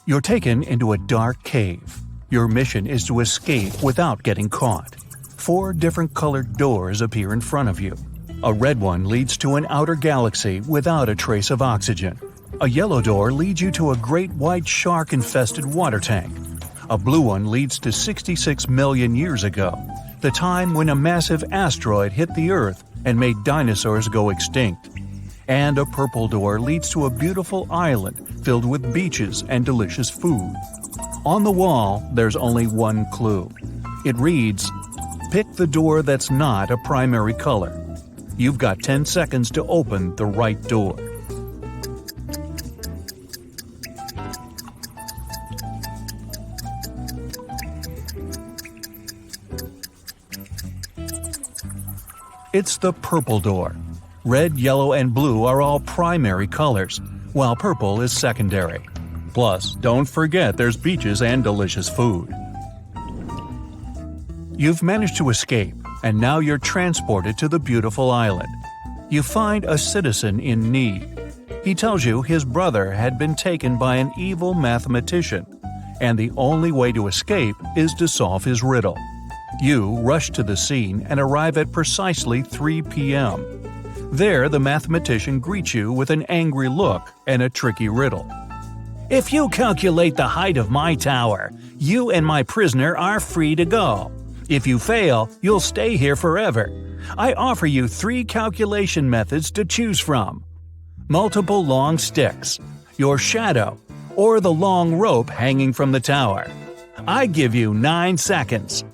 You're taken into a dark cave. Your mission is to escape without getting caught. 4 different colored doors appear in front of you. A red one leads to an outer galaxy without a trace of oxygen. A yellow door leads you to a great white shark-infested water tank. A blue one leads to 66 million years ago, the time when a massive asteroid hit the Earth and made dinosaurs go extinct. And a purple door leads to a beautiful island filled with beaches and delicious food. On the wall, there's only one clue. It reads, "Pick the door that's not a primary color." You've got 10 seconds to open the right door. It's the purple door. Red, yellow, and blue are all primary colors, while purple is secondary. Plus, don't forget there's beaches and delicious food. You've managed to escape, and now you're transported to the beautiful island. You find a citizen in need. He tells you his brother had been taken by an evil mathematician, and the only way to escape is to solve his riddle. You rush to the scene and arrive at precisely 3 p.m. There, the mathematician greets you with an angry look and a tricky riddle. "If you calculate the height of my tower, you and my prisoner are free to go. If you fail, you'll stay here forever. I offer you 3 calculation methods to choose from: multiple long sticks, your shadow, or the long rope hanging from the tower. I give you 9 seconds."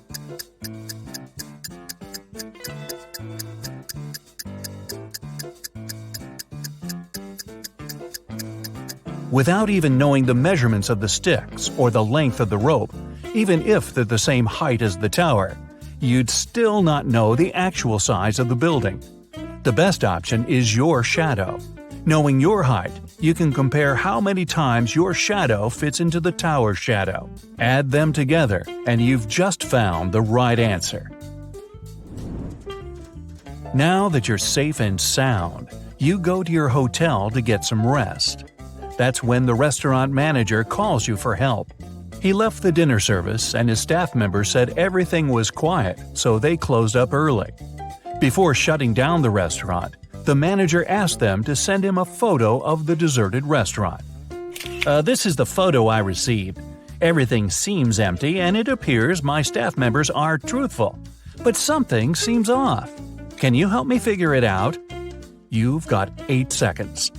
Without even knowing the measurements of the sticks or the length of the rope, even if they're the same height as the tower, you'd still not know the actual size of the building. The best option is your shadow. Knowing your height, you can compare how many times your shadow fits into the tower's shadow. Add them together, and you've just found the right answer. Now that you're safe and sound, you go to your hotel to get some rest. That's when the restaurant manager calls you for help. He left the dinner service and his staff members said everything was quiet, so they closed up early. Before shutting down the restaurant, the manager asked them to send him a photo of the deserted restaurant. This is the photo I received. Everything seems empty and it appears my staff members are truthful. But something seems off. Can you help me figure it out?" You've got 8 seconds.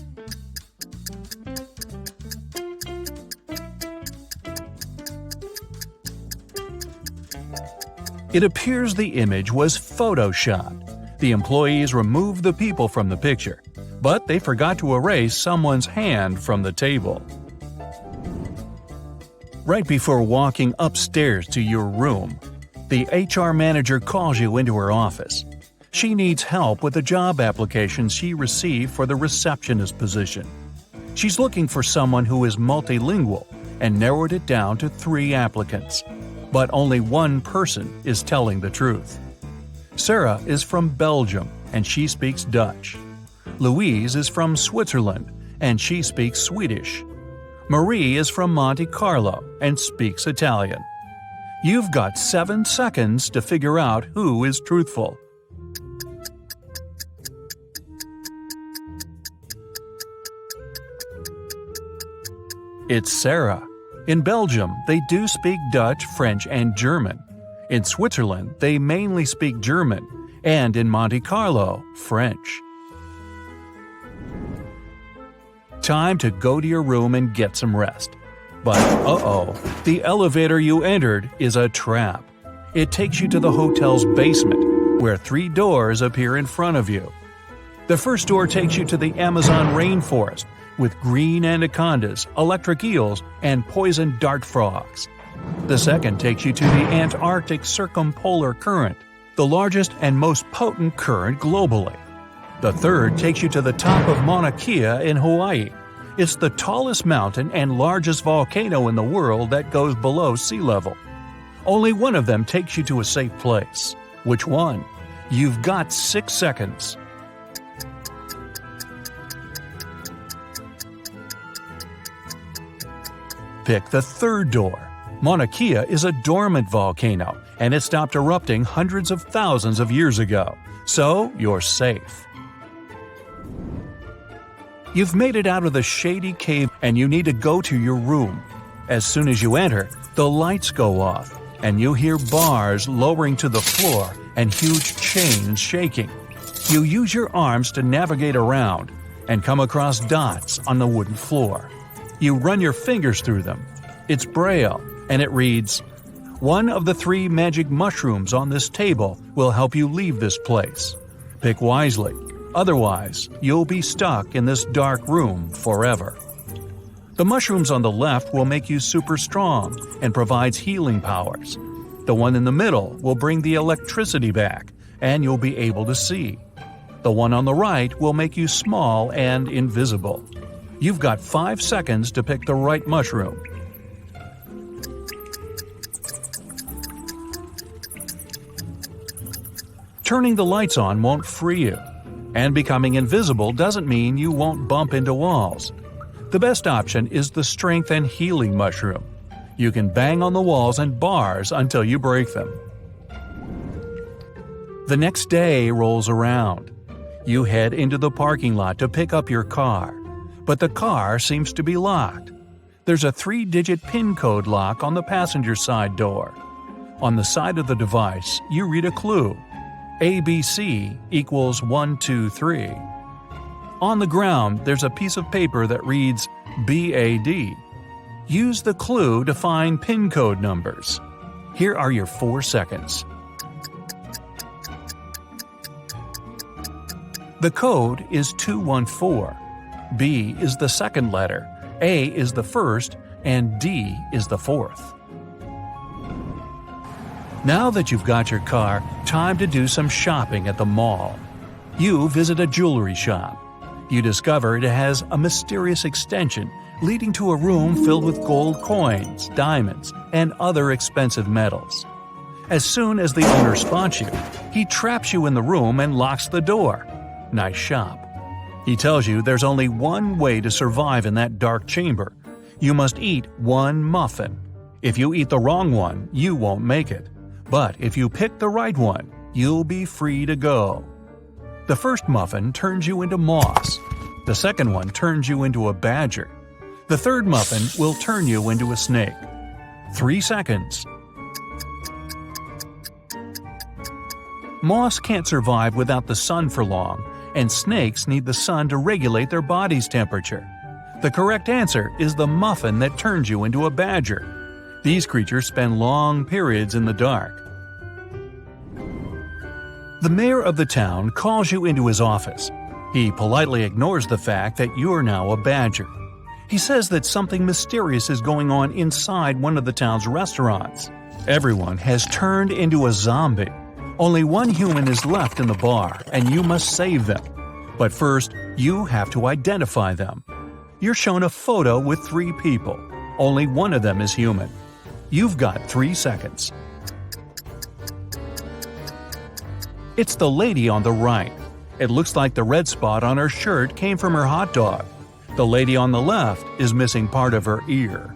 It appears the image was photoshopped. The employees removed the people from the picture, but they forgot to erase someone's hand from the table. Right before walking upstairs to your room, the HR manager calls you into her office. She needs help with a job application she received for the receptionist position. She's looking for someone who is multilingual and narrowed it down to 3 applicants. But only one person is telling the truth. Sarah is from Belgium and she speaks Dutch. Louise is from Switzerland and she speaks Swedish. Marie is from Monte Carlo and speaks Italian. You've got 7 seconds to figure out who is truthful. It's Sarah. In Belgium, they do speak Dutch, French, and German. In Switzerland, they mainly speak German, and in Monte Carlo, French. Time to go to your room and get some rest. But the elevator you entered is a trap. It takes you to the hotel's basement, where 3 doors appear in front of you. The first door takes you to the Amazon rainforest, with green anacondas, electric eels, and poison dart frogs. The second takes you to the Antarctic Circumpolar Current, the largest and most potent current globally. The third takes you to the top of Mauna Kea in Hawaii. It's the tallest mountain and largest volcano in the world that goes below sea level. Only one of them takes you to a safe place. Which one? You've got 6 seconds. Pick the third door. Mauna Kea is a dormant volcano, and it stopped erupting hundreds of thousands of years ago, so you're safe. You've made it out of the shady cave and you need to go to your room. As soon as you enter, the lights go off, and you hear bars lowering to the floor and huge chains shaking. You use your arms to navigate around and come across dots on the wooden floor. You run your fingers through them. It's Braille, and it reads, "One of the 3 magic mushrooms on this table will help you leave this place. Pick wisely, otherwise you'll be stuck in this dark room forever." The mushrooms on the left will make you super strong and provides healing powers. The one in the middle will bring the electricity back, and you'll be able to see. The one on the right will make you small and invisible. You've got 5 seconds to pick the right mushroom. Turning the lights on won't free you, and becoming invisible doesn't mean you won't bump into walls. The best option is the strength and healing mushroom. You can bang on the walls and bars until you break them. The next day rolls around. You head into the parking lot to pick up your car, but the car seems to be locked. There's a 3-digit PIN code lock on the passenger side door. On the side of the device, you read a clue. ABC equals 123. On the ground, there's a piece of paper that reads BAD. Use the clue to find PIN code numbers. Here are your 4 seconds. The code is 214. B is the second letter, A is the first, and D is the fourth. Now that you've got your car, time to do some shopping at the mall. You visit a jewelry shop. You discover it has a mysterious extension leading to a room filled with gold coins, diamonds, and other expensive metals. As soon as the owner spots you, he traps you in the room and locks the door. Nice shop. He tells you there's only one way to survive in that dark chamber. You must eat 1 muffin. If you eat the wrong one, you won't make it. But if you pick the right one, you'll be free to go. The first muffin turns you into moss. The second one turns you into a badger. The third muffin will turn you into a snake. 3 seconds. Moss can't survive without the sun for long, and snakes need the sun to regulate their body's temperature. The correct answer is the muffin that turns you into a badger. These creatures spend long periods in the dark. The mayor of the town calls you into his office. He politely ignores the fact that you're now a badger. He says that something mysterious is going on inside one of the town's restaurants. Everyone has turned into a zombie. Only one human is left in the bar, and you must save them. But first, you have to identify them. You're shown a photo with 3 people. Only one of them is human. You've got 3 seconds. It's the lady on the right. It looks like the red spot on her shirt came from her hot dog. The lady on the left is missing part of her ear.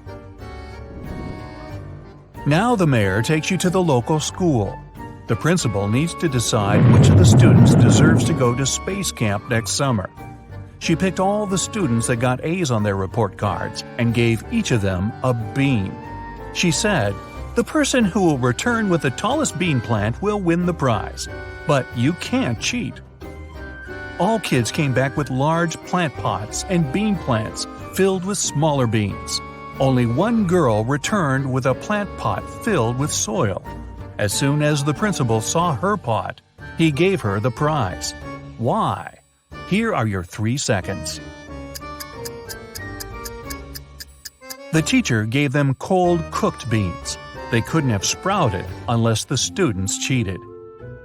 Now the mayor takes you to the local school. The principal needs to decide which of the students deserves to go to space camp next summer. She picked all the students that got A's on their report cards and gave each of them a bean. She said, "The person who will return with the tallest bean plant will win the prize, but you can't cheat." All kids came back with large plant pots and bean plants filled with smaller beans. Only one girl returned with a plant pot filled with soil. As soon as the principal saw her pot, he gave her the prize. Why? Here are your 3 seconds. The teacher gave them cold cooked beans. They couldn't have sprouted unless the students cheated.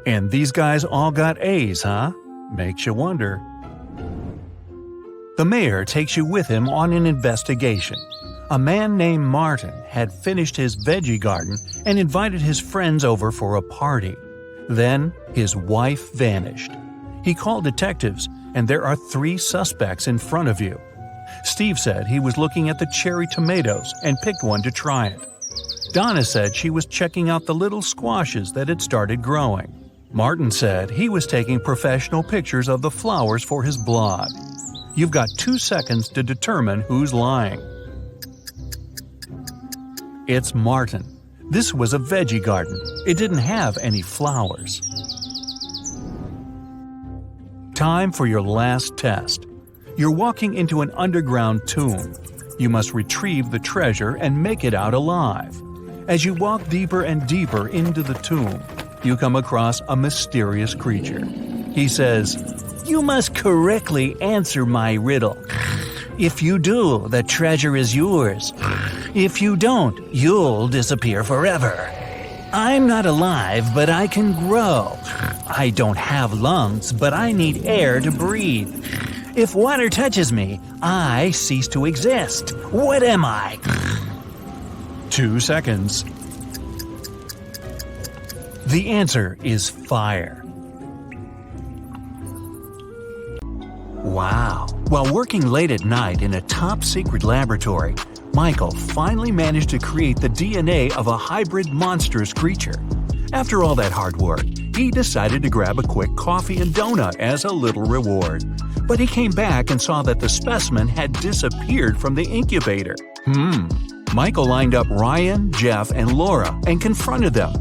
And these guys all got A's, huh? Makes you wonder. The mayor takes you with him on an investigation. A man named Martin had finished his veggie garden and invited his friends over for a party. Then his wife vanished. He called detectives, and there are 3 suspects in front of you. Steve said he was looking at the cherry tomatoes and picked one to try it. Donna said she was checking out the little squashes that had started growing. Martin said he was taking professional pictures of the flowers for his blog. You've got 2 seconds to determine who's lying. It's Martin. This was a veggie garden. It didn't have any flowers. Time for your last test. You're walking into an underground tomb. You must retrieve the treasure and make it out alive. As you walk deeper and deeper into the tomb, you come across a mysterious creature. He says, "You must correctly answer my riddle. If you do, the treasure is yours. If you don't, you'll disappear forever. I'm not alive, but I can grow. I don't have lungs, but I need air to breathe. If water touches me, I cease to exist. What am I?" 2 seconds. The answer is fire. Wow. While working late at night in a top-secret laboratory, Michael finally managed to create the DNA of a hybrid monstrous creature. After all that hard work, he decided to grab a quick coffee and donut as a little reward. But he came back and saw that the specimen had disappeared from the incubator. Michael lined up Ryan, Jeff, and Laura and confronted them.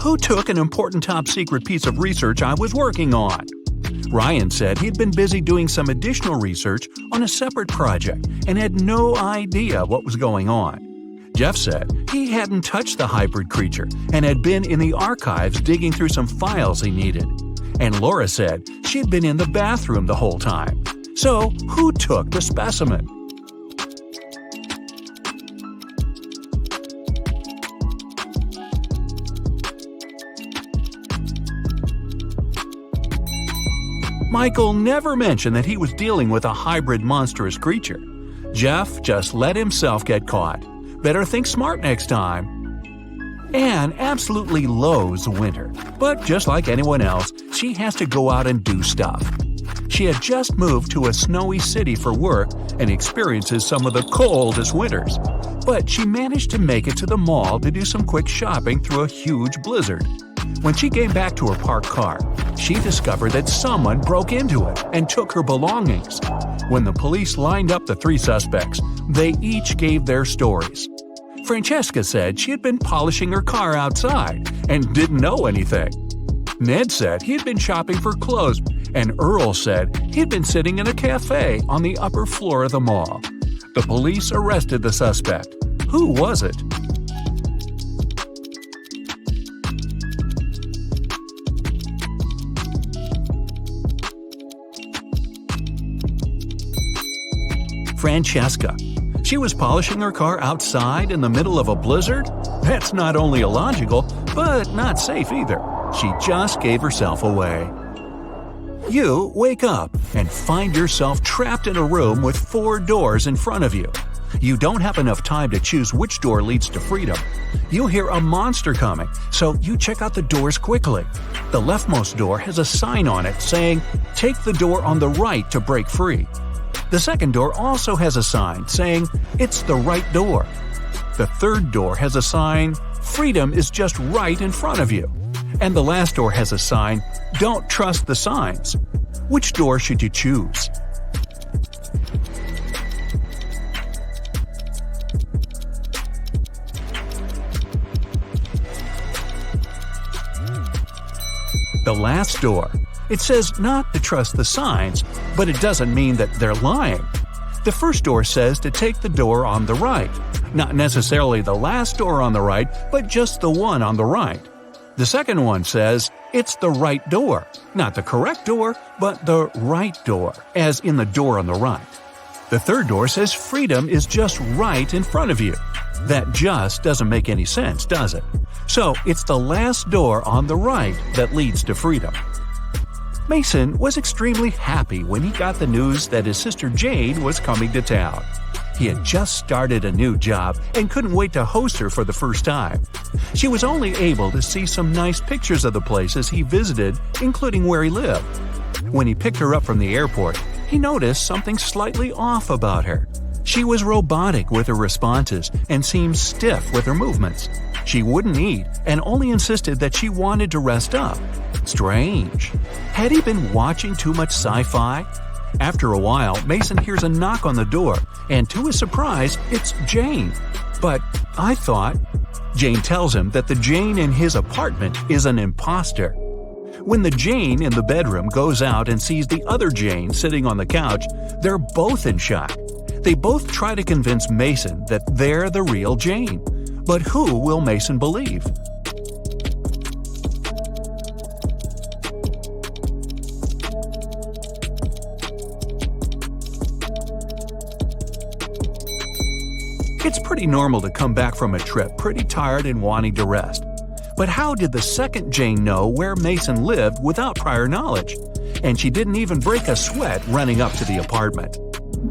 "Who took an important top-secret piece of research I was working on?" Ryan said he'd been busy doing some additional research on a separate project and had no idea what was going on. Jeff said he hadn't touched the hybrid creature and had been in the archives digging through some files he needed. And Laura said she'd been in the bathroom the whole time. So, who took the specimen? Michael never mentioned that he was dealing with a hybrid monstrous creature. Jeff just let himself get caught. Better think smart next time. Anne absolutely loathes winter, but just like anyone else, she has to go out and do stuff. She had just moved to a snowy city for work and experiences some of the coldest winters. But she managed to make it to the mall to do some quick shopping through a huge blizzard. When she came back to her parked car, she discovered that someone broke into it and took her belongings. When the police lined up the 3 suspects, they each gave their stories. Francesca said she had been polishing her car outside and didn't know anything. Ned said he'd been shopping for clothes, and Earl said he'd been sitting in a cafe on the upper floor of the mall. The police arrested the suspect. Who was it? Francesca. She was polishing her car outside in the middle of a blizzard? That's not only illogical, but not safe either. She just gave herself away. You wake up and find yourself trapped in a room with 4 doors in front of you. You don't have enough time to choose which door leads to freedom. You hear a monster coming, so you check out the doors quickly. The leftmost door has a sign on it saying, "Take the door on the right to break free." The second door also has a sign saying, "It's the right door." The third door has a sign, "Freedom is just right in front of you." And the last door has a sign, "Don't trust the signs." Which door should you choose? The last door. It says not to trust the signs, but it doesn't mean that they're lying. The first door says to take the door on the right. Not necessarily the last door on the right, but just the one on the right. The second one says it's the right door. Not the correct door, but the right door, as in the door on the right. The third door says freedom is just right in front of you. That just doesn't make any sense, does it? So it's the last door on the right that leads to freedom. Mason was extremely happy when he got the news that his sister Jane was coming to town. He had just started a new job and couldn't wait to host her for the first time. She was only able to see some nice pictures of the places he visited, including where he lived. When he picked her up from the airport, he noticed something slightly off about her. She was robotic with her responses and seemed stiff with her movements. She wouldn't eat and only insisted that she wanted to rest up. Strange. Had he been watching too much sci-fi? After a while, Mason hears a knock on the door, and to his surprise, it's Jane. But I thought... Jane tells him that the Jane in his apartment is an imposter. When the Jane in the bedroom goes out and sees the other Jane sitting on the couch, they're both in shock. They both try to convince Mason that they're the real Jane. But who will Mason believe? It's pretty normal to come back from a trip pretty tired and wanting to rest. But how did the second Jane know where Mason lived without prior knowledge? And she didn't even break a sweat running up to the apartment.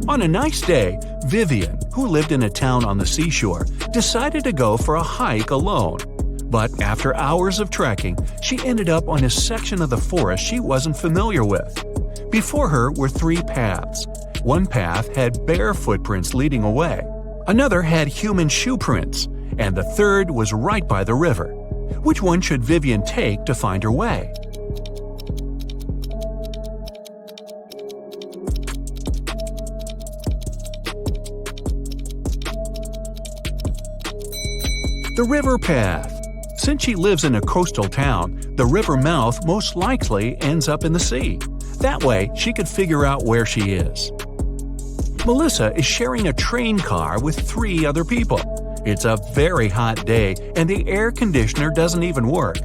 On a nice day, Vivian, who lived in a town on the seashore, decided to go for a hike alone. But after hours of trekking, she ended up on a section of the forest she wasn't familiar with. Before her were 3 paths. One path had bare footprints leading away. Another had human shoe prints, and the third was right by the river. Which one should Vivian take to find her way? The river path. Since she lives in a coastal town, the river mouth most likely ends up in the sea. That way, she could figure out where she is. Melissa is sharing a train car with 3 other people. It's a very hot day and the air conditioner doesn't even work.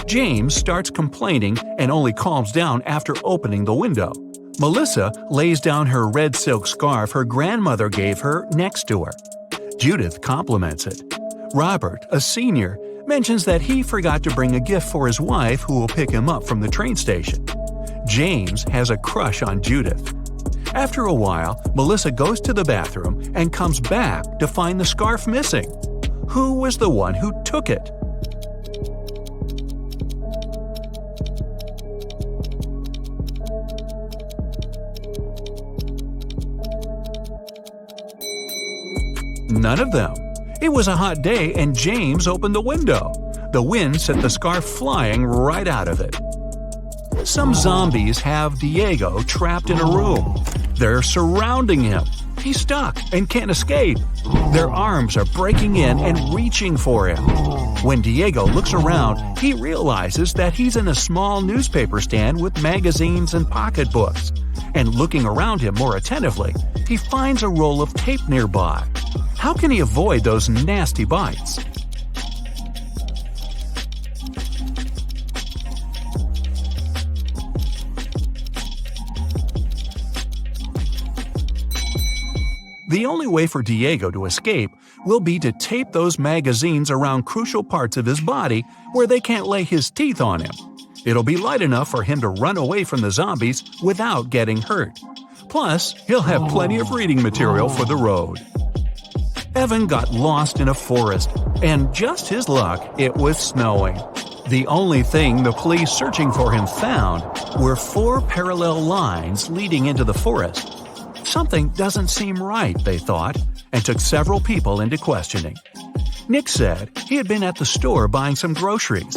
James starts complaining and only calms down after opening the window. Melissa lays down her red silk scarf her grandmother gave her next to her. Judith compliments it. Robert, a senior, mentions that he forgot to bring a gift for his wife who will pick him up from the train station. James has a crush on Judith. After a while, Melissa goes to the bathroom and comes back to find the scarf missing. Who was the one who took it? None of them. It was a hot day and James opened the window. The wind sent the scarf flying right out of it. Some zombies have Diego trapped in a room. They're surrounding him. He's stuck and can't escape. Their arms are breaking in and reaching for him. When Diego looks around, he realizes that he's in a small newspaper stand with magazines and pocketbooks. And looking around him more attentively, he finds a roll of tape nearby. How can he avoid those nasty bites? The only way for Diego to escape will be to tape those magazines around crucial parts of his body where they can't lay his teeth on him. It'll be light enough for him to run away from the zombies without getting hurt. Plus, he'll have plenty of reading material for the road. Evan got lost in a forest, and just his luck, it was snowing. The only thing the police searching for him found were 4 parallel lines leading into the forest. Something doesn't seem right, they thought, and took several people into questioning. Nick said he had been at the store buying some groceries.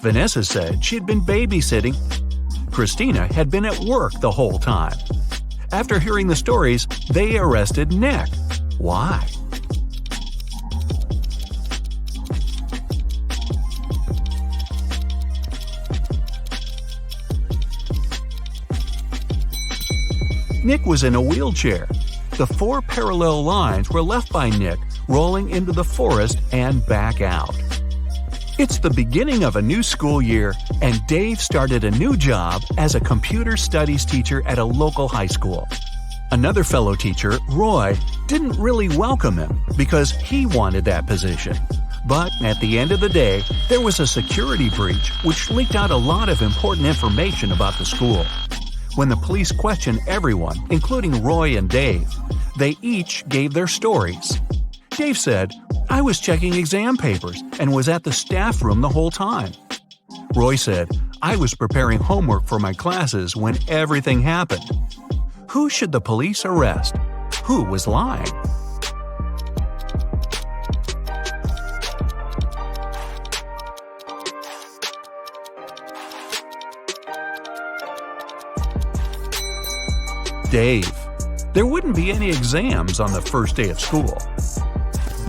Vanessa said she had been babysitting. Christina had been at work the whole time. After hearing the stories, they arrested Nick. Why? Nick was in a wheelchair. The 4 parallel lines were left by Nick rolling into the forest and back out. It's the beginning of a new school year, and Dave started a new job as a computer studies teacher at a local high school. Another fellow teacher, Roy, didn't really welcome him because he wanted that position. But at the end of the day, there was a security breach which leaked out a lot of important information about the school. When the police questioned everyone, including Roy and Dave, they each gave their stories. Dave said, "I was checking exam papers and was at the staff room the whole time." Roy said, "I was preparing homework for my classes when everything happened." Who should the police arrest? Who was lying? Dave. There wouldn't be any exams on the first day of school.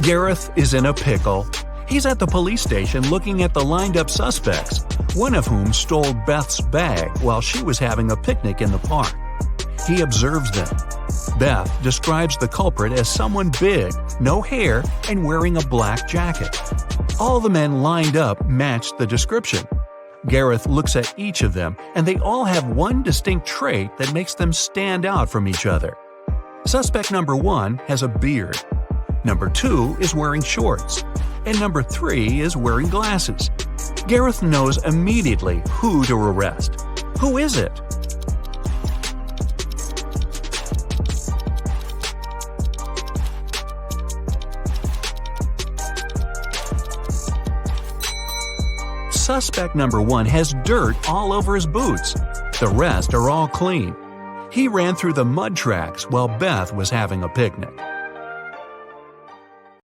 Gareth is in a pickle. He's at the police station looking at the lined-up suspects, one of whom stole Beth's bag while she was having a picnic in the park. He observes them. Beth describes the culprit as someone big, no hair, and wearing a black jacket. All the men lined up matched the description. Gareth looks at each of them, and they all have one distinct trait that makes them stand out from each other. Suspect number 1 has a beard. Number 2 is wearing shorts. And number 3 is wearing glasses. Gareth knows immediately who to arrest. Who is it? Suspect number 1 has dirt all over his boots. The rest are all clean. He ran through the mud tracks while Beth was having a picnic.